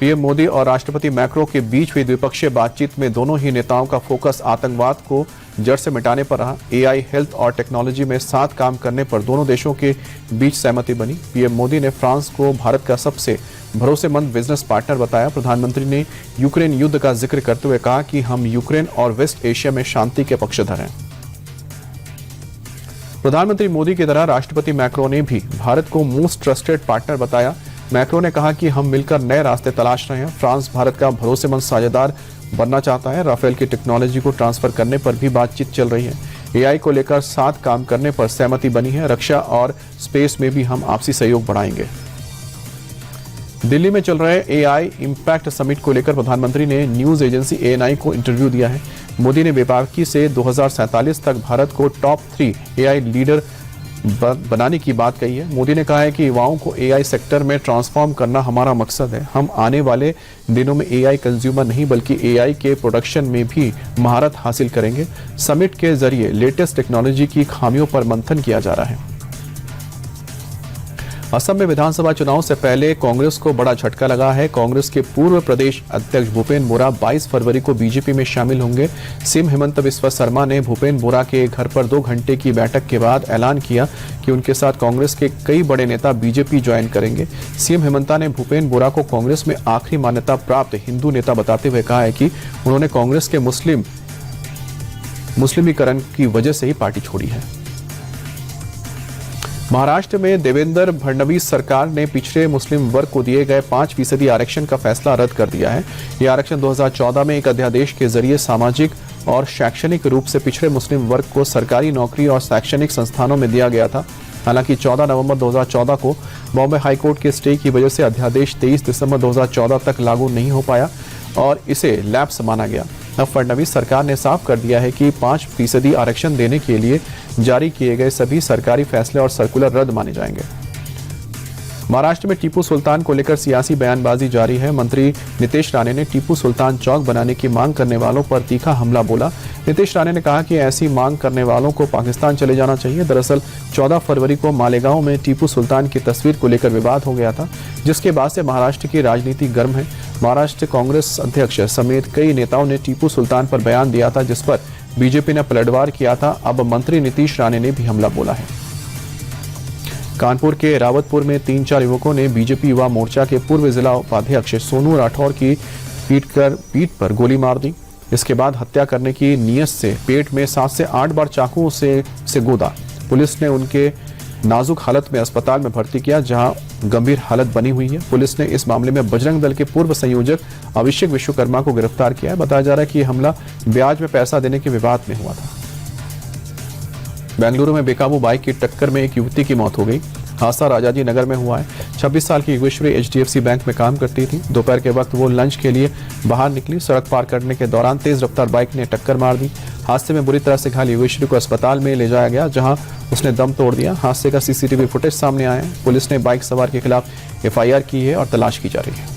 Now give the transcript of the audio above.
PM Modi और राष्ट्रपति macro के बीच हुई द्विपक्षीय बातचीत में दोनों ही नेताओं का फोकस आतंकवाद को जड़ से मिटाने पर रहा। एआई, हेल्थ और टेक्नोलॉजी में साथ काम करने पर दोनों देशों के बीच सहमति बनी। पीएम मोदी ने फ्रांस को भारत का सबसे भरोसेमंद बिजनेस पार्टनर बताया। प्रधानमंत्री ने यूक्रेन युद्ध का जिक्र करते हुए कहा कि हम यूक्रेन और वेस्ट एशिया में शांति के पक्षधर हैं। प्रधानमंत्री मोदी की तरह राष्ट्रपति मैक्रो ने भी भारत को मोस्ट ट्रस्टेड पार्टनर बताया। मैक्रो ने कहा कि हम मिलकर नए रास्ते तलाश रहे हैं। फ्रांस भारत का भरोसेमंद साझेदार बनना चाहता है। राफेल की टेक्नोलॉजी को ट्रांसफर करने पर भी बातचीत चल रही है। एआई को लेकर साथ काम करने पर सहमति बनी है। रक्षा और स्पेस में भी हम आपसी सहयोग बढ़ाएंगे। दिल्ली में चल रहे एआई इम्पैक्ट समिट को लेकर प्रधानमंत्री ने न्यूज एजेंसी एएनआई को इंटरव्यू दिया है। मोदी ने बेबाकी से 2047 तक भारत को टॉप 3 एआई लीडर बनाने की बात कही है। मोदी ने कहा है कि युवाओं को एआई सेक्टर में ट्रांसफॉर्म करना हमारा मकसद है। हम आने वाले दिनों में एआई कंज्यूमर नहीं बल्कि एआई के प्रोडक्शन में भी महारत हासिल करेंगे। समिट के जरिए लेटेस्ट टेक्नोलॉजी की खामियों पर मंथन किया जा रहा है। असम में विधानसभा चुनाव से पहले कांग्रेस को बड़ा झटका लगा है। कांग्रेस के पूर्व प्रदेश अध्यक्ष भूपेन बोरा 22 फरवरी को बीजेपी में शामिल होंगे। सीएम हेमंत बिस्वा शर्मा ने भूपेन बोरा के घर पर 2 घंटे की बैठक के बाद ऐलान किया कि उनके साथ कांग्रेस के कई बड़े नेता बीजेपी ज्वाइन करेंगे। सीएम हेमंता ने भूपेन बोरा को कांग्रेस में आखिरी मान्यता प्राप्त हिंदू नेता बताते हुए कहा है कि उन्होंने कांग्रेस के मुस्लिमीकरण की वजह से ही पार्टी छोड़ी है। महाराष्ट्र में देवेंद्र फडणवीस सरकार ने पिछड़े मुस्लिम वर्ग को दिए गए 5% आरक्षण का फैसला रद्द कर दिया है। यह आरक्षण 2014 में एक अध्यादेश के जरिए सामाजिक और शैक्षणिक रूप से पिछड़े मुस्लिम वर्ग को सरकारी नौकरी और शैक्षणिक संस्थानों में दिया गया था। हालांकि 14 नवंबर 2014 को बॉम्बे हाईकोर्ट के स्टे की वजह से अध्यादेश 23 दिसंबर 2014 तक लागू नहीं हो पाया और इसे लैप्स माना गया। अब फडणवीस सरकार ने साफ कर दिया है कि 5% आरक्षण देने के लिए जारी किए गए सभी सरकारी फैसले और सर्कुलर रद्द माने जाएंगे। महाराष्ट्र में टीपू सुल्तान को लेकर सियासी बयानबाजी जारी है। मंत्री नीतीश राणे ने टीपू सुल्तान चौक बनाने की मांग करने वालों पर तीखा हमला बोला। नीतीश राणे ने कहा कि ऐसी मांग करने वालों को पाकिस्तान चले जाना चाहिए। दरअसल 14 फरवरी को मालेगांव में टीपू सुल्तान की तस्वीर को लेकर विवाद हो गया था, जिसके बाद से महाराष्ट्र की राजनीति गर्म है। महाराष्ट्र कांग्रेस अध्यक्ष समेत कई नेताओं ने टीपू सुल्तान पर बयान दिया था, जिस पर बीजेपी ने पलटवार किया था। अब मंत्री नीतीश राणे ने भी हमला बोला है। कानपुर के रावतपुर में 3-4 युवकों ने बीजेपी युवा मोर्चा के पूर्व जिला उपाध्यक्ष सोनू राठौर की पीठ पर गोली मार दी। इसके बाद हत्या करने की नीयत से पेट में 7 से 8 बार चाकुओं से गोदा। पुलिस ने उनके नाजुक हालत में अस्पताल में भर्ती किया, जहां गंभीर हालत बनी हुई है। पुलिस ने इस मामले में बजरंग दल के पूर्व संयोजक अभिषेक विश्वकर्मा को गिरफ्तार किया है। बताया जा रहा है कि यह हमला ब्याज में पैसा देने के विवाद में हुआ था। बेंगलुरु में बेकाबू बाइक की टक्कर में एक युवती की मौत हो गई। हादसा राजाजी नगर में हुआ है। 26 साल की योगेश्वरी एचडीएफसी बैंक में काम करती थी। दोपहर के वक्त वो लंच के लिए बाहर निकली। सड़क पार करने के दौरान तेज रफ्तार बाइक ने टक्कर मार दी। हादसे में बुरी तरह से घायल योगेश्वरी को अस्पताल में ले जाया गया, जहां उसने दम तोड़ दिया। हादसे का सीसीटीवी फुटेज सामने आया है। पुलिस ने बाइक सवार के खिलाफ एफआईआर की है और तलाश की जा रही है।